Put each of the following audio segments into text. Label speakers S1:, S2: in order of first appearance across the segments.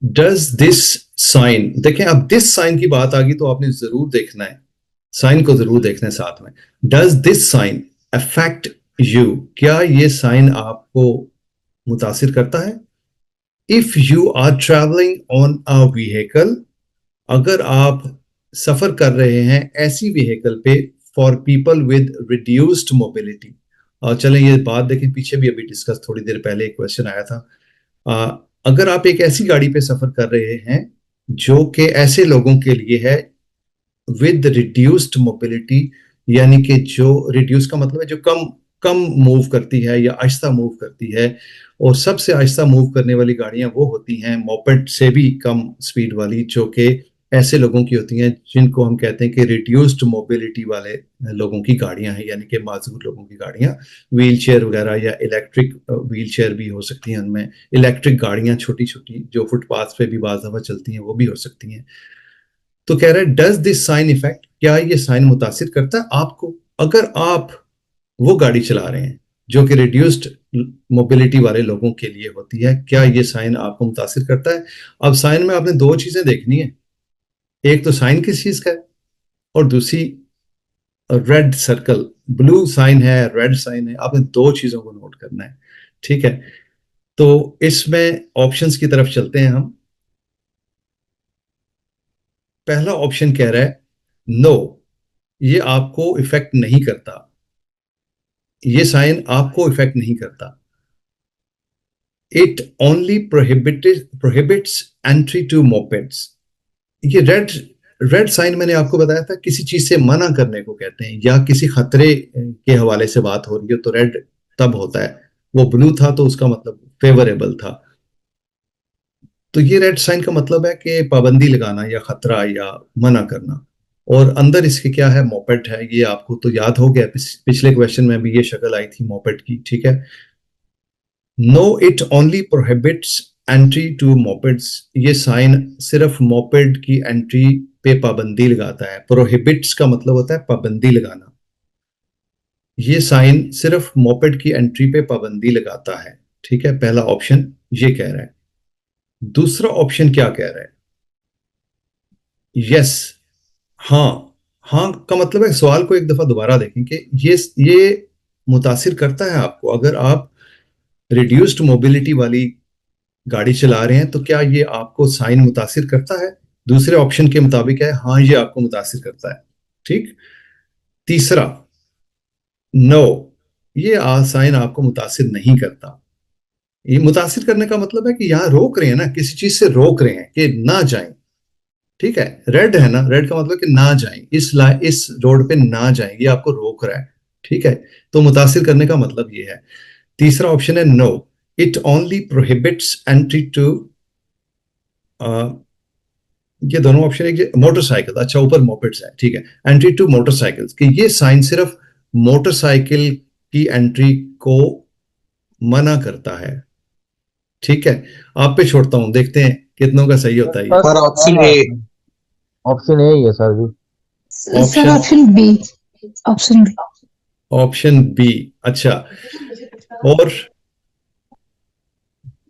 S1: Does this sign, देखें अब this sign की बात आ गई तो आपने जरूर देखना है, साइन को जरूर देखना है साथ में। Does this sign affect you, क्या ये साइन आपको मुतासिर करता है? If you are travelling on a vehicle, अगर आप सफर कर रहे हैं ऐसी व्हीकल पे for people with reduced mobility. और चलें ये बात देखें, पीछे भी अभी डिस्कस थोड़ी देर पहले एक क्वेश्चन आया था। अगर आप एक ऐसी गाड़ी पे सफर कर रहे हैं जो कि ऐसे लोगों के लिए है विद रिड्यूस्ड मोबिलिटी, यानी कि जो रिड्यूस का मतलब है जो कम कम मूव करती है या आहिस्ता मूव करती है, और सबसे आहिस्ता मूव करने वाली गाड़ियां वो होती हैं मोपेड से भी कम स्पीड वाली, जो कि ऐसे लोगों की होती हैं जिनको हम कहते हैं कि रिड्यूस्ड मोबिलिटी वाले लोगों की गाड़ियां हैं, यानी कि माजूर लोगों की गाड़ियां, व्हील चेयर वगैरह या इलेक्ट्रिक व्हील चेयर भी हो सकती हैं उनमें, इलेक्ट्रिक गाड़ियां छोटी छोटी जो फुटपाथ पे भी बाज दफा चलती हैं वो भी हो सकती हैं। तो कह रहा है डज दिस साइन इफेक्ट, क्या ये साइन मुतासिर करता है आपको? अगर आप वो गाड़ी चला रहे हैं जो कि रिड्यूस्ड मोबिलिटी वाले लोगों के लिए होती है, क्या ये साइन आपको मुतासिर करता है? अब साइन में आपने दो चीजें देखनी है, एक तो साइन किस चीज का है और दूसरी रेड सर्कल, ब्लू साइन है रेड साइन है, आपने दो चीजों को नोट करना है। ठीक है, तो इसमें ऑप्शंस की तरफ चलते हैं हम। पहला ऑप्शन कह रहा है नो, ये आपको इफेक्ट नहीं करता, ये साइन आपको इफेक्ट नहीं करता। It only prohibits entry to mopeds. ये रेड रेड साइन मैंने आपको बताया था किसी चीज से मना करने को कहते हैं, या किसी खतरे के हवाले से बात हो रही है तो रेड तब होता है। वो ब्लू था तो उसका मतलब फेवरेबल था। तो ये रेड साइन का मतलब है कि पाबंदी लगाना या खतरा या मना करना। और अंदर इसके क्या है, मोपेड है, ये आपको तो याद हो गया, पिछले क्वेश्चन में भी ये शक्ल आई थी मोपेड की। ठीक है, no it only prohibits entry to mopeds, ये साइन सिर्फ मोपेड की एंट्री पे पाबंदी लगाता है। प्रोहिबिट्स का मतलब होता है पाबंदी लगाना, ये साइन सिर्फ मोपेड की एंट्री पे पाबंदी लगाता है। ठीक है, पहला ऑप्शन ये कह रहा है। दूसरा ऑप्शन क्या कह रहा है? यस, हाँ। हाँ का मतलब है, सवाल को एक दफा दोबारा देखें कि ये मुतासिर करता है आपको। अगर आप रिड्यूस्ड मोबिलिटी वाली गाड़ी चला रहे हैं तो क्या ये आपको साइन मुतासिर करता है? दूसरे ऑप्शन के मुताबिक है हाँ, ये आपको मुतासिर करता है। ठीक। तीसरा नो, ये साइन आपको मुतासिर नहीं करता। ये मुतासिर करने का मतलब है कि यहां रोक रहे हैं ना, किसी चीज से रोक रहे हैं कि ना जाएं। ठीक है, रेड है ना, रेड का मतलब कि ना जाएं, इस रोड पे ना जाएं, ये आपको रोक रहा है। ठीक है, तो मुतासिर करने का मतलब ये है। तीसरा ऑप्शन है no, it only prohibits entry to, ये दोनों ऑप्शन है। मोटरसाइकिल, अच्छा ऊपर मोपेड्स है, ठीक है, एंट्री टू मोटरसाइकिल्स, कि ये साइन सिर्फ मोटरसाइकिल की एंट्री को मना करता है। ठीक है, आप पे छोड़ता हूं, देखते हैं कितनों का सही होता है ये।
S2: Sir option A.
S3: Option A ही है sir ji.
S4: Sir
S1: option
S4: option B. Option B.
S1: Option B, अच्छा। और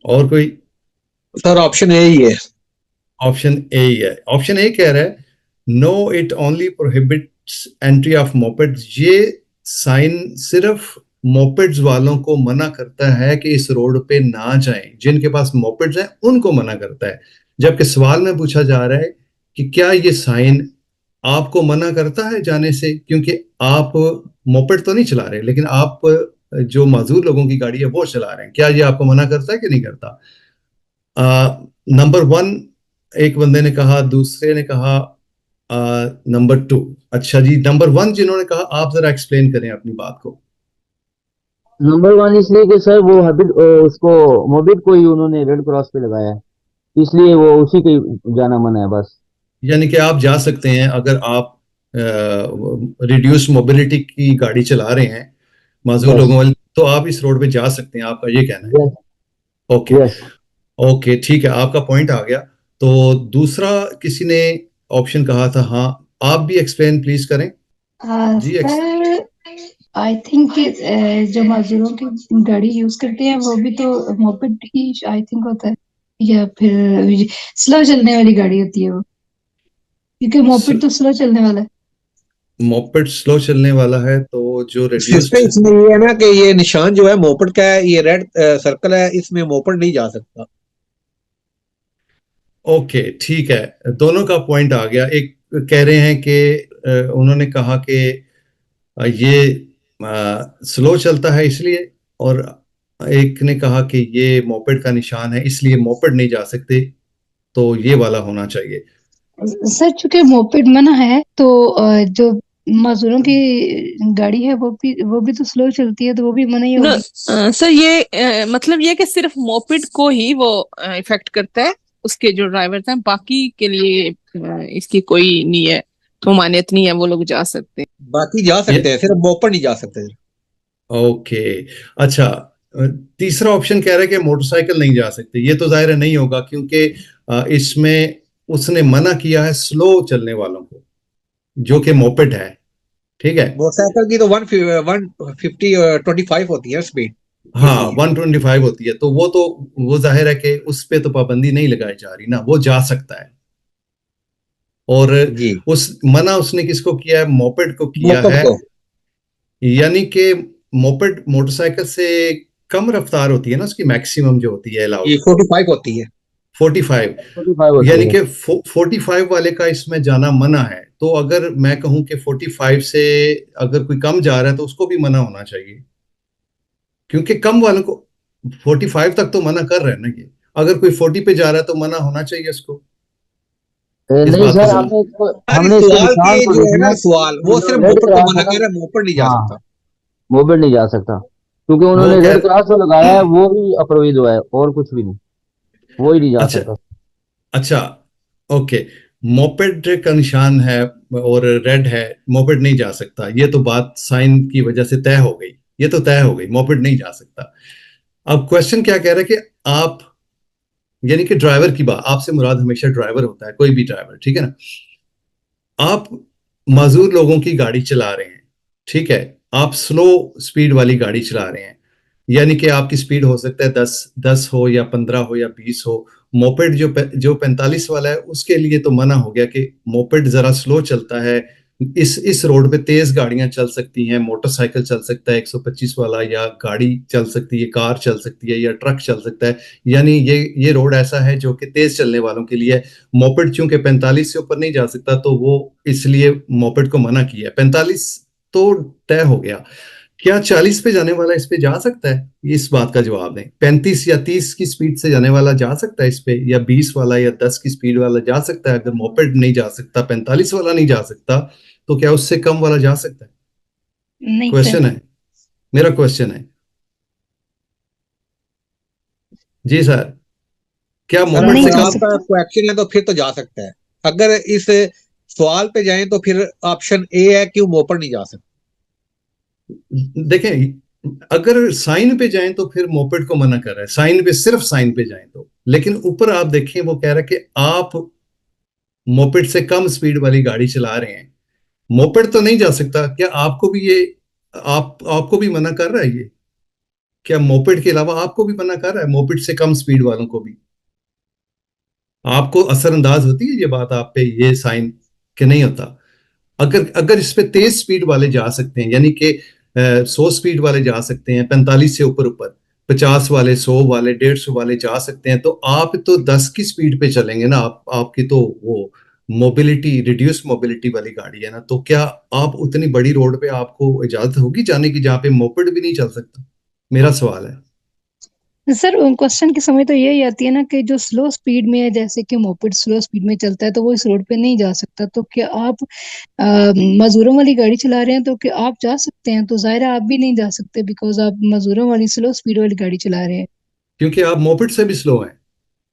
S1: और कोई?
S2: सर ऑप्शन ए ही है।
S1: ऑप्शन ए ही है। ऑप्शन ए कह रहा है no it only prohibits entry of mopeds, ये साइन सिर्फ मोपेड्स वालों को मना करता है कि इस रोड पे ना जाएं, जिनके पास मोपेड्स हैं उनको मना करता है। जबकि सवाल में पूछा जा रहा है कि क्या ये साइन आपको मना करता है जाने से, क्योंकि आप मोपेड तो नहीं चला रहे लेकिन आप जो माजूर लोगों की गाड़ी है वो चला रहे हैं, क्या ये आपको मना करता है कि नहीं करता? नंबर वन एक बंदे ने कहा, दूसरे ने कहा नंबर टू। अच्छा जी, नंबर वन जिन्होंने कहा, आप जरा एक्सप्लेन करें अपनी बात को।
S3: नंबर वन इसलिए कि सर वो हबिट उसको मोबिट को ही उन्होंने रेड क्रॉस पे लगाया है, इसलिए वो उसी के जाना मना है बस।
S1: यानी कि आप जा सकते हैं अगर आप रिड्यूस मोबिलिटी की गाड़ी चला रहे हैं माजूर
S3: यस।
S1: लोगों वाली, तो आप इस रोड पे जा सकते हैं, आपका ये कहना है?
S3: यस।
S1: ओके।
S3: यस।
S1: ओके ठीक है, आपका पॉइंट आ गया। तो दूसरा किसी ने ऑप्शन कहा था, हाँ आप भी एक्सप्लेन प्लीज करें जी।
S4: सर आई थिंक जो मजदूरों की गाड़ी यूज करते हैं वो भी तो मोपेड ही आई थिंक होता है, या फिर स्लो चलने वाली गाड़ी होती है वो, क्योंकि मोपेड तो स्लो चलने वाला है।
S1: मोपेड स्लो चलने वाला है, तो जो
S2: सिस्टम
S1: रिड्यूस्ड,
S2: इसमें ये है ना कि ये निशान जो है मोपेड का है, ये रेड सर्कल है, इसमें मोपेड नहीं जा सकता।
S1: ओके ठीक है, दोनों का पॉइंट आ गया। एक कह रहे हैं कि उन्होंने कहा कि ये स्लो चलता है इसलिए, और एक ने कहा कि ये मोपेड का निशान है इसलिए मोपेड नहीं जा सकते, तो ये वाला होना चाहिए।
S4: सर चूंकि मोपेड मना है तो जो मजदूरों की गाड़ी है वो भी तो स्लो चलती है, तो वो भी मना ही
S5: नो
S4: होगी।
S5: सर, ये मतलब ये कि सिर्फ मोपेड को ही वो इफेक्ट करता है, उसके जो ड्राइवर्स हैं, बाकी के लिए इसकी कोई नहीं है, तो मान्यता नहीं है, वो लोग जा सकते हैं।
S2: बाकी जा
S1: ये
S2: सकते हैं, सिर्फ मोपेड नहीं जा सकते।
S1: ओके। अच्छा, तीसरा ऑप्शन कह रहा है कि मोटरसाइकिल नहीं जा सकते। ये तो जाहिर है नहीं होगा, क्योंकि इसमें उसने मना किया है स्लो चलने वालों को, जो कि मोपेड है। ठीक है,
S2: मोटरसाइकिल की तो 150 25 होती है स्पीड,
S1: हाँ
S2: इसलिए
S1: 125 होती है, तो वो जाहिर है कि उस पे तो पाबंदी नहीं लगाई जा रही ना, वो जा सकता है। और
S2: जी।
S1: उस मना उसने किसको किया है? मोपेड को किया
S2: मोपेड
S1: है।
S2: को
S1: यानी कि मोपेड मोटरसाइकिल से कम रफ्तार होती है ना, उसकी मैक्सिमम जो होती है
S2: ये
S1: अलाउड
S2: 45 होती है।
S1: 45।
S3: 45 होती
S1: यानी
S3: है।
S1: कि 45 वाले का इसमें जाना मना है। तो अगर मैं कहूं कि 45 से अगर कोई कम जा रहा है तो उसको भी मना होना चाहिए, क्योंकि कम वालों को 45 तक तो मना कर रहे हैं ना ये। अगर कोई 40 पे जा रहा है तो मना होना चाहिए उसको। इस
S3: नहीं
S1: बात का
S3: सर,
S1: जवाब।
S2: अरे
S3: हमने इसके
S2: सवाल के
S3: निशान को
S2: जो है
S3: देखना
S2: ना,
S3: है।
S2: सवाल वो सिर्फ
S3: उन्होंने रेड
S2: मोपेड को
S3: क्रॉस
S2: मना
S3: वाला,
S2: कर रहा है, मोपेड नहीं जा
S3: हाँ,
S2: सकता।
S3: मोपेड नहीं जा सकता, क्योंकि
S1: वो
S3: उन्होंने रेड
S1: कह
S3: क्रॉस जो लगाया है वो ही अप्रूव्ड हुआ है, और कुछ भी नहीं, वो ही नहीं जा
S1: अच्छा,
S3: सकता।
S1: अच्छा, ओके। मोपेड का निशान है और रेड है, मोपेड नहीं जा सकता, ये तो बात साइन की वजह से तय हो गई। ये तो तय हो गई, मोपेड नहीं जा सकता। अब क्वेश्चन क्या कह रहा है कि आप, यानी कि ड्राइवर की बात, आपसे मुराद हमेशा ड्राइवर होता है, कोई भी ड्राइवर, ठीक है ना। आप मजदूर लोगों की गाड़ी चला रहे हैं, ठीक है, आप स्लो स्पीड वाली गाड़ी चला रहे हैं, यानी कि आपकी स्पीड हो सकता है 10 हो या 15 हो या 20 हो। मोपेड जो 45 वाला है उसके लिए तो मना हो गया कि मोपेड जरा स्लो चलता है। इस रोड पे तेज गाड़ियां चल सकती हैं, मोटरसाइकिल चल सकता है 125 वाला, या गाड़ी चल सकती है, कार चल सकती है, या ट्रक चल सकता है। यानी ये रोड ऐसा है जो कि तेज चलने वालों के लिए है। मोपेड चूंकि 45 से ऊपर नहीं जा सकता, तो वो इसलिए मोपेड को मना किया है। 45 तो तय हो गया। क्या 40 पे जाने वाला इस पे जा सकता है? इस बात का जवाब दें। 35 या 30 की स्पीड से जाने वाला जा सकता है इस पे, या 20 वाला या 10 की स्पीड वाला जा सकता है? अगर मोपेड नहीं जा सकता, 45 वाला नहीं जा सकता, तो क्या उससे कम वाला जा सकता है?
S4: नहीं सर।
S1: क्वेश्चन है, मेरा क्वेश्चन है। जी सर, क्या
S2: सर
S1: मोपेड
S4: नहीं
S1: से
S2: अगर
S4: जा
S1: कम?
S2: आपका
S4: सकता।
S2: क्वेश्चन है तो फिर तो जा सकता है। अगर इस सवाल पे जाएं तो फिर ऑप्शन ए है, क्यों मोपेड नहीं जा सकता।
S1: देखें, अगर साइन पे जाएं तो फिर मोपेड को मना कर रहा है, साइन पे, सिर्फ साइन पे जाएं तो। लेकिन ऊपर आप देखें, वो कह रहा है कि आप मोपेड से कम स्पीड वाली गाड़ी चला रहे हैं, मोपेड तो नहीं जा सकता। क्या आपको भी ये, आपको भी मना कर रहा है ये? क्या मोपेड के अलावा आपको भी मना कर रहा है, मोपेड से कम स्पीड वालों को भी? आपको असरअंदाज होती है ये बात आप पे, ये साइन, कि नहीं होता? अगर अगर इस पे तेज स्पीड वाले जा सकते हैं, यानी कि 100 स्पीड वाले जा सकते हैं, 45 से ऊपर ऊपर, 50 वाले, 100 वाले, 150 वाले जा सकते हैं, तो आप तो 10 की स्पीड पे चलेंगे ना। आपकी तो वो मोबिलिटी, रिड्यूस मोबिलिटी वाली गाड़ी है ना, तो क्या आप उतनी बड़ी रोड पे आपको इजाजत होगी जाने की जहां पे मोपेड भी नहीं चल सकता? मेरा सवाल है।
S4: सर क्वेश्चन की समझ तो यही आती है ना कि जो स्लो स्पीड में है, जैसे कि मोपेड स्लो स्पीड में चलता है तो वो इस रोड पे नहीं जा सकता, तो क्या आप मजदूरों वाली गाड़ी चला रहे हैं तो क्या आप जा सकते हैं? तो जाहिर है आप भी नहीं जा सकते, बिकॉज आप मजदूरों वाली स्लो स्पीड वाली गाड़ी चला रहे हैं।
S1: क्योंकि आप मोपेड से भी स्लो हैं।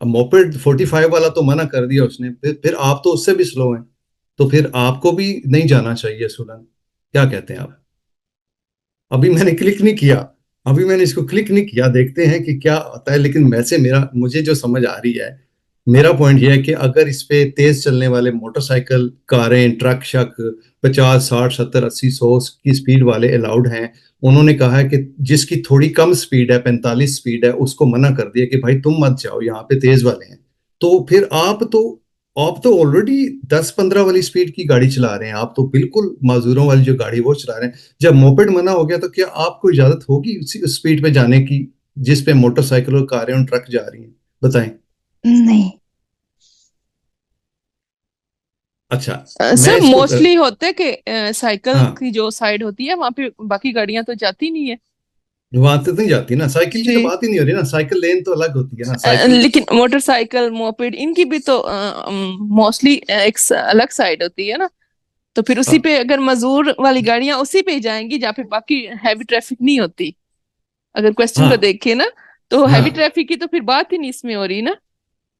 S1: अब मोपेड 45 वाला तो मना कर दिया उसने, फिर आप तो उससे भी स्लो हैं, तो फिर आपको भी नहीं जाना चाहिए सुलन। क्या कहते हैं आप? अभी मैंने क्लिक नहीं किया, अभी मैंने इसको क्लिक नहीं किया, देखते हैं कि क्या आता है। लेकिन वैसे मुझे जो समझ आ रही है, मेरा पॉइंट यह है कि अगर इस पे तेज चलने वाले मोटरसाइकिल, कारें, ट्रक शक 50, 60, 70, 80, 100 की स्पीड वाले अलाउड हैं, उन्होंने कहा है कि जिसकी थोड़ी कम स्पीड है, 45 स्पीड है, उसको मना कर दिया कि भाई तुम मत जाओ, यहाँ पे तेज वाले हैं। तो फिर आप तो ऑलरेडी 10-15 वाली स्पीड की गाड़ी चला रहे हैं, आप तो बिल्कुल माजूरों वाली जो गाड़ी वो चला रहे हैं। जब मोपेड मना हो गया तो क्या आपको इजाजत होगी उसी स्पीड पे जाने की जिस पे मोटरसाइकिल और कारें और ट्रक जा रही हैं? बताएं।
S4: नहीं
S1: अच्छा, मैं
S5: सर
S1: इसको
S5: मोस्टली होता है कि साइकिल
S1: हाँ,
S5: की जो साइड होती है वहां पे बाकी गाड़ियां तो जाती नहीं है
S1: वहां तक नहीं जाती ना, साइकिल की तो
S5: जी।
S1: बात ही नहीं हो रही ना, साइकिल लेन तो अलग होती है ना, साइकिल।
S5: लेकिन मोटरसाइकिल मोपेड इनकी भी तो मोस्टली एक अलग साइड होती है ना, तो फिर उसी
S1: हाँ,
S5: पे अगर मजदूर वाली गाड़ियां उसी पे ही जाएंगी जहाँ पे बाकी हैवी ट्रैफिक नहीं होती। अगर क्वेश्चन
S1: हाँ,
S5: को देखें ना तो हैवी
S1: हाँ,
S5: ट्रैफिक की तो फिर बात ही नहीं इसमें हो रही ना,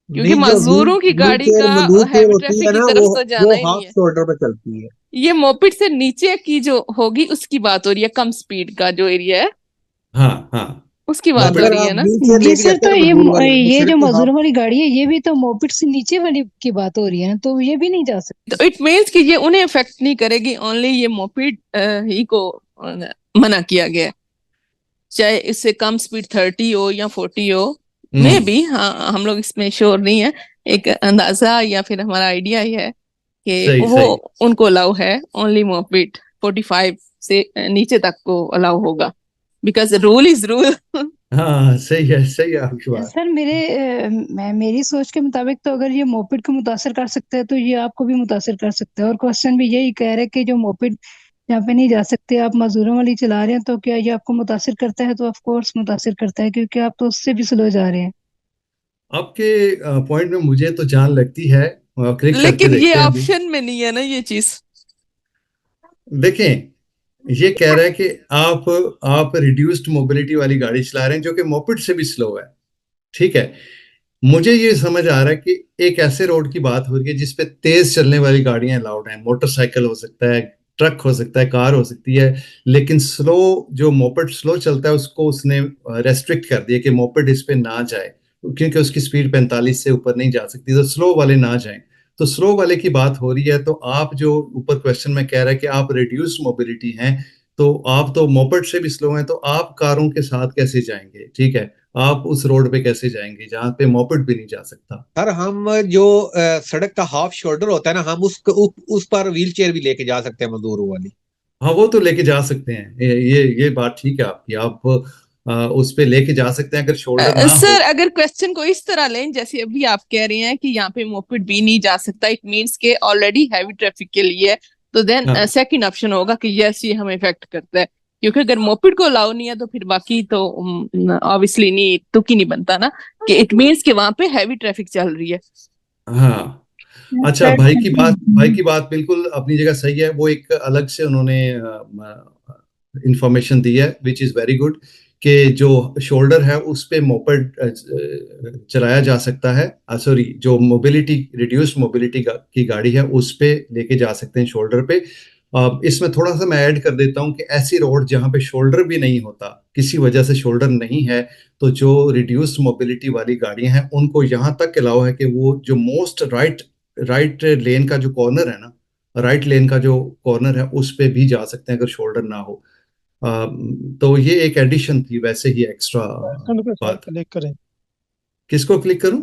S5: क्योंकि
S2: नहीं, जो
S5: मजदूरों की
S2: व्हील
S5: गाड़ी
S2: चेयर
S5: का
S2: मजदूर चेयर
S5: हैवी
S2: होती
S5: ट्रैफिक
S2: है
S5: की
S2: ना,
S5: तरफ
S2: वो
S5: तो
S2: वो
S5: जाना ही नहीं
S2: हाफ
S5: है।
S2: शोल्डर पे चलती है।
S5: ये मोपेड से नीचे की जो होगी उसकी बात हो रही है, कम स्पीड का जो एरिया है
S1: हाँ, हाँ।
S5: उसकी बात हो
S1: मोपेड
S2: अगर
S5: रही
S2: आप
S5: है ना।
S2: व्हील चेयर
S4: जी
S2: लेके
S4: सर,
S2: जाते
S4: तो
S2: हैं ना
S4: ये
S2: मजदूर वाली, वो
S4: ये जो
S2: सिर्फ हाफ।
S4: मजदूरों वाली गाड़ी है ये भी तो मोपेड से नीचे वाली की बात हो रही है ना, तो ये भी नहीं जा सकती।
S5: तो इट मीन्स कि ये उन्हें इफेक्ट नहीं करेगी, ओनली ये मोपेड ही को मना किया गया है, चाहे इससे कम स्पीड 30 हो या 40 हो। मे
S1: हम्म।
S5: भी हाँ, हम लोग इसमें श्योर नहीं है, एक अंदाजा या फिर हमारा आइडिया ही है कि
S1: सही
S5: वो
S1: सही।
S5: उनको अलाउ है, ओनली मोपेड 45 से नीचे तक को अलाउ होगा, बिकॉज रूल इज रूल।
S1: हाँ, सही है आपकी बात।
S4: सर मेरी सोच के मुताबिक तो अगर ये मोपेड को मुतासर कर सकता है तो ये आपको भी मुतासर कर सकता है, और क्वेश्चन भी यही कह रहे हैं कि जो मोपेड यहाँ पे नहीं जा सकते, आप मजदूरों वाली चला रहे हैं, तो क्या ये आपको मुतासर करता है? तो ऑफ कोर्स मुतासर करता है, क्योंकि आप तो उससे भी स्लो जा रहे हैं।
S1: आपके पॉइंट में मुझे तो जान लगती है, क्लिक करके
S5: लेकिन ये
S1: देखते हैं अभी।
S5: ऑप्शन में नहीं है ना ये चीज।
S1: देखें, ये कह रहा है कि आप रिड्यूस्ड मोबिलिटी वाली गाड़ी चला रहे हैं जो कि मोपेड से भी स्लो है। ठीक है, मुझे ये समझ आ रहा है कि एक ऐसे रोड की बात हो रही है जिसपे तेज चलने वाली गाड़ियां अलाउड हैं, मोटरसाइकिल हो सकता है, ट्रक हो सकता है, कार हो सकती है, लेकिन स्लो जो मोपेड स्लो चलता है उसको उसने रेस्ट्रिक्ट कर दिया कि मोपेड इस पे ना जाए, क्योंकि उसकी स्पीड 45 से ऊपर नहीं जा सकती, तो स्लो वाले ना जाएं। तो स्लो वाले की बात हो रही है, तो आप जो ऊपर क्वेश्चन में कह रहे हैं कि आप रिड्यूस्ड मोबिलिटी हैं, तो आप तो मोपेड से भी स्लो हैं, तो आप कारों के साथ कैसे जाएंगे? ठीक है, आप उस रोड पे कैसे जाएंगे जहां पे मोपेड भी नहीं जा सकता?
S2: सर हम जो सड़क का हाफ शोल्डर होता है ना, हम उस पर व्हील चेयर भी लेके जा सकते हैं मजदूरों वाली।
S1: हाँ, वो तो लेके जा सकते हैं, ये बात ठीक है आपकी, आप उस पे लेके जा सकते हैं अगर शोल्डर ना हो।
S5: सर अगर क्वेश्चन को इस तरह लें जैसे अभी आप कह रहे हैं कि यहाँ पे मोपेड भी नहीं जा सकता, इट मीन्स के ऑलरेडी हैवी ट्रैफिक के लिए है, तो देन
S1: हाँ,
S5: सेकंड ऑप्शन होगा कि यस ये हमें इफेक्ट करता है, क्योंकि अगर मोपेड को अलाउ नहीं है तो फिर बाकी तो ऑब्वियसली नहीं, तुक ही नहीं बनता ना कि इट मीन्स के वहां पे हैवी ट्रैफिक चल रही है।
S1: हाँ। अच्छा,
S4: सर
S1: भाई की बात बिल्कुल अपनी जगह सही है, वो एक अलग से उन्होंने इंफॉर्मेशन दी है विच इज वेरी गुड, कि जो शोल्डर है उस पे मोपेड चलाया जा सकता है, सॉरी, जो मोबिलिटी रिड्यूस्ड मोबिलिटी की गाड़ी है उस पे लेके जा सकते हैं शोल्डर पे। इसमें थोड़ा सा मैं ऐड कर देता हूँ कि ऐसी रोड जहाँ पे शोल्डर भी नहीं होता, किसी वजह से शोल्डर नहीं है, तो जो रिड्यूस्ड मोबिलिटी वाली गाड़ियां हैं उनको यहाँ तक अलाउ है कि वो जो मोस्ट राइट लेन का जो कॉर्नर है ना, राइट लेन का जो कॉर्नर है उस पे भी जा सकते हैं अगर शोल्डर ना हो। तो ये एक एडिशन थी, वैसे ही एक्स्ट्रा
S6: सेकंड पे सर
S1: बात।
S6: क्लिक करें,
S1: किसको क्लिक करूं?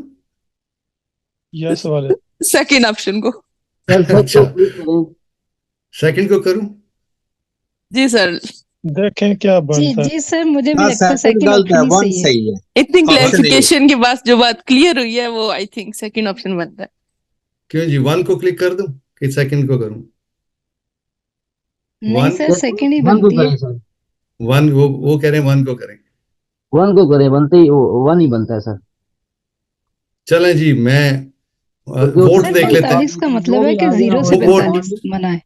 S6: यस वाले।
S5: सेकंड ऑप्शन को।
S3: सर सब
S1: अच्छा,
S3: को क्लिक करें।
S1: सेकंड को करूं?
S5: जी सर,
S6: देखें क्या बनता है।
S4: जी सर, मुझे भी
S2: हाँ,
S4: लगता है
S2: सेकंड
S4: सेकंड
S2: गलत है,
S4: ऑप्शन ही
S2: वन
S4: सही है।
S2: सही है।
S5: इतनी
S2: ऑप्शन ए।
S5: क्लैरिफिकेशन के बाद जो बात क्लियर हुई है वो आई थिंक सेकंड ऑप्शन बनता है।
S1: क्यों जी, वन को क्लिक कर दूं कि सेकंड को करूं?
S4: नहीं
S1: वन
S4: सर, सेकंड ही
S3: वन को
S4: बनती है।
S3: करें सर,
S1: वन वो कह रहे हैं वन को करें।
S3: वन को करें, बनते ही वन ही बनता है सर,
S1: चलें जी, मैं
S3: क्योंकि
S1: वोट
S4: सर
S1: देख लेते हैं।
S4: 45 का
S3: जो
S4: मतलब है
S3: भी
S4: कि
S3: आगे ना
S4: 0
S3: हो
S4: से
S1: वो वोट
S4: 45 मना है।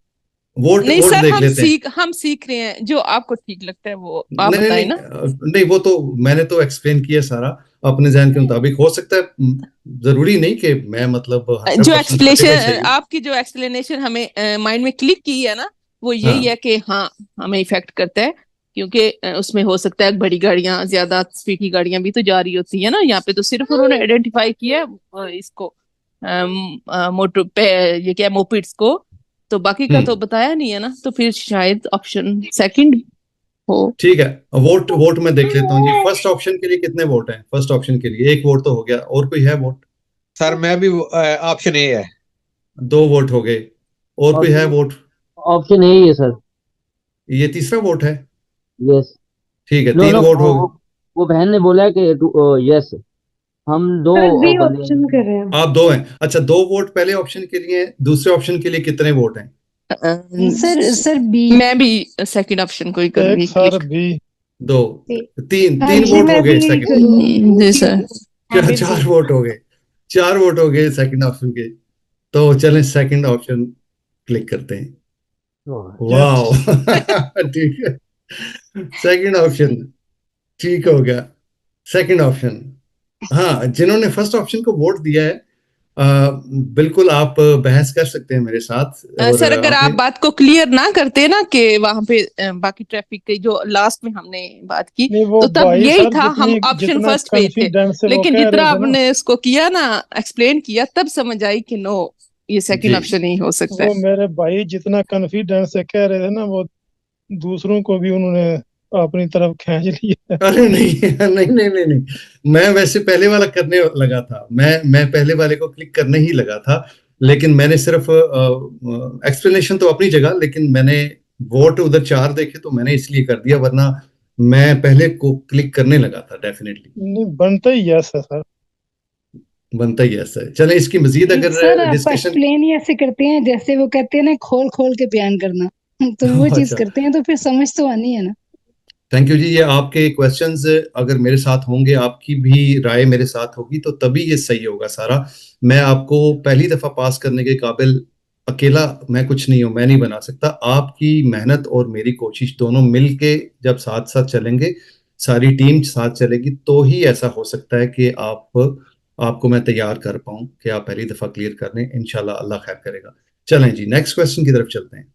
S5: नहीं
S1: वोट
S5: सर,
S1: देख लेते हैं।
S5: हम सीख रहे हैं, जो आपको ठीक लगता है वो आप
S1: नहीं नहीं
S5: बताएं
S1: नहीं,
S5: ना।
S1: नहीं, वो तो मैंने तो एक्सप्लेन किया सारा अपने जहन के मुताबिक, हो सकता है जरूरी नहीं कि मैं मतलब
S5: जो
S1: 100% सर्टिफाई
S5: एक्सप्लेनेशन
S1: चाहिए।
S5: आपकी जो एक्सप्लेनेशन हमें माइंड में क्लिक की है ना, वो यही
S1: हाँ,
S5: है कि हाँ हमें इफेक्ट करता है, क्योंकि उसमें हो सकता है बड़ी गाड़ियां, ज्यादा स्पीड की गाड़ियां भी तो जा रही होती है ना, यहाँ पे तो सिर्फ उन्होंने आइडेंटिफाई किया है इसको मोटर पे, ये क्या मोपिड्स को, तो बाकी का तो बताया नहीं है ना, तो फिर शायद ऑप्शन सेकंड हो।
S1: ठीक है, वोट वोट में देख लेता हूँ जी। फर्स्ट ऑप्शन के लिए कितने वोट हैं? फर्स्ट ऑप्शन के लिए एक वोट तो हो गया, और कोई है वोट?
S2: सर मैं भी ऑप्शन ए है।
S1: 2 वोट हो गए, और कोई है
S3: ऑप्शन
S1: वोट?
S3: ऑप्शन ए ही है सर।
S1: ये तीसरा वोट है।
S3: यस।
S1: ठीक है,
S3: नो
S1: 3
S3: नो,
S1: वोट हो गए।
S3: वो बहन ने बोला है कि यस, हम दो
S7: सर बी
S3: बंदे
S7: ऑप्शन कर रहे हैं।
S1: आप 2 हैं, अच्छा। 2 वोट पहले ऑप्शन के लिए हैं, दूसरे ऑप्शन के लिए कितने वोट हैं?
S4: Sir B.
S5: मैं भी सेकंड ऑप्शन को ही
S6: एक
S5: करूंगी
S6: सर
S5: क्लिक।
S6: बी।
S1: 2, 3
S4: हाँ
S1: 3
S4: जी,
S1: वोट हो
S7: मैं भी
S1: गए
S7: यही
S1: सेकंड।
S7: करूंगी।
S5: जी सर।
S1: क्या 4 वोट हो गए? 4 वोट हो गए सेकंड ऑप्शन के। तो चलें सेकंड ऑप्शन क्लिक करते हैं।
S6: यस।
S1: वाह ठीक है, सेकंड ऑप्शन ठीक हो गया। सेकंड ऑप्शन, हाँ, जिन्होंने फर्स्ट ऑप्शन को वोट दिया है, बिल्कुल आप बहस कर सकते हैं मेरे साथ। और
S5: सर अगर आप
S1: आपने
S5: बात को क्लियर ना करते ना कि वहां पे बाकी ट्रैफिक की जो लास्ट में हमने बात की,
S6: नहीं वो
S5: तो तब
S6: भाई
S5: यही
S6: सर
S5: था, हम
S6: जितनी
S5: ऑप्शन
S6: जितना
S5: फर्स्ट पे ही थे।
S6: कॉन्फिडेंस से वो
S5: लेकिन
S6: कह
S5: जितना
S6: रहे थे ना,
S5: आपने उसको किया ना, एक्सप्लेन किया, तब समझ आई कि नो, ये सेकंड
S1: जी,
S5: ऑप्शन ही हो सकता
S6: वो
S5: है।
S6: मेरे भाई जितना कॉन्फिडेंस से कह रहे थे ना, वो दूसरों को भी उन्होंने अपनी तरफ खींच लिया।
S1: अरे नहीं नहीं नहीं नहीं नहीं, मैं वैसे पहले वाला करने लगा था। मैं पहले वाले को क्लिक करने ही लगा था, लेकिन मैंने सिर्फ एक्सप्लेनेशन तो अपनी जगह, लेकिन मैंने वोट उधर 4 देखे तो मैंने इसलिए कर दिया, वरना मैं पहले को क्लिक करने लगा था डेफिनेटली।
S6: नहीं बनता ही यस है सर।
S1: बनता ही ऐसा है। चलें, इसकी मजीद
S4: सर
S1: अगर
S4: आप
S1: डिस्कशन
S4: एक्सप्लेन ही ऐसे करते हैं जैसे वो कहते हैं ना, खोल खोल के बयान करना। तो वो चीज
S1: अच्छा,
S4: करते हैं तो फिर समझ तो आनी है ना।
S1: थैंक यू जी। ये आपके क्वेश्चंस अगर मेरे साथ होंगे, आपकी भी राय मेरे साथ होगी, तो तभी ये सही होगा सारा। मैं आपको पहली दफा पास करने के काबिल अकेला मैं कुछ नहीं हूं, मैं नहीं बना सकता। आपकी मेहनत और मेरी कोशिश दोनों मिलके जब साथ साथ चलेंगे, सारी टीम साथ चलेगी, तो ही ऐसा हो सकता है कि आपको मैं तैयार कर पाऊं कि आप पहली दफा क्लियर कर लें। इंशाल्लाह अल्लाह खैर करेगा। चलें जी, नेक्स्ट क्वेश्चन की तरफ चलते हैं।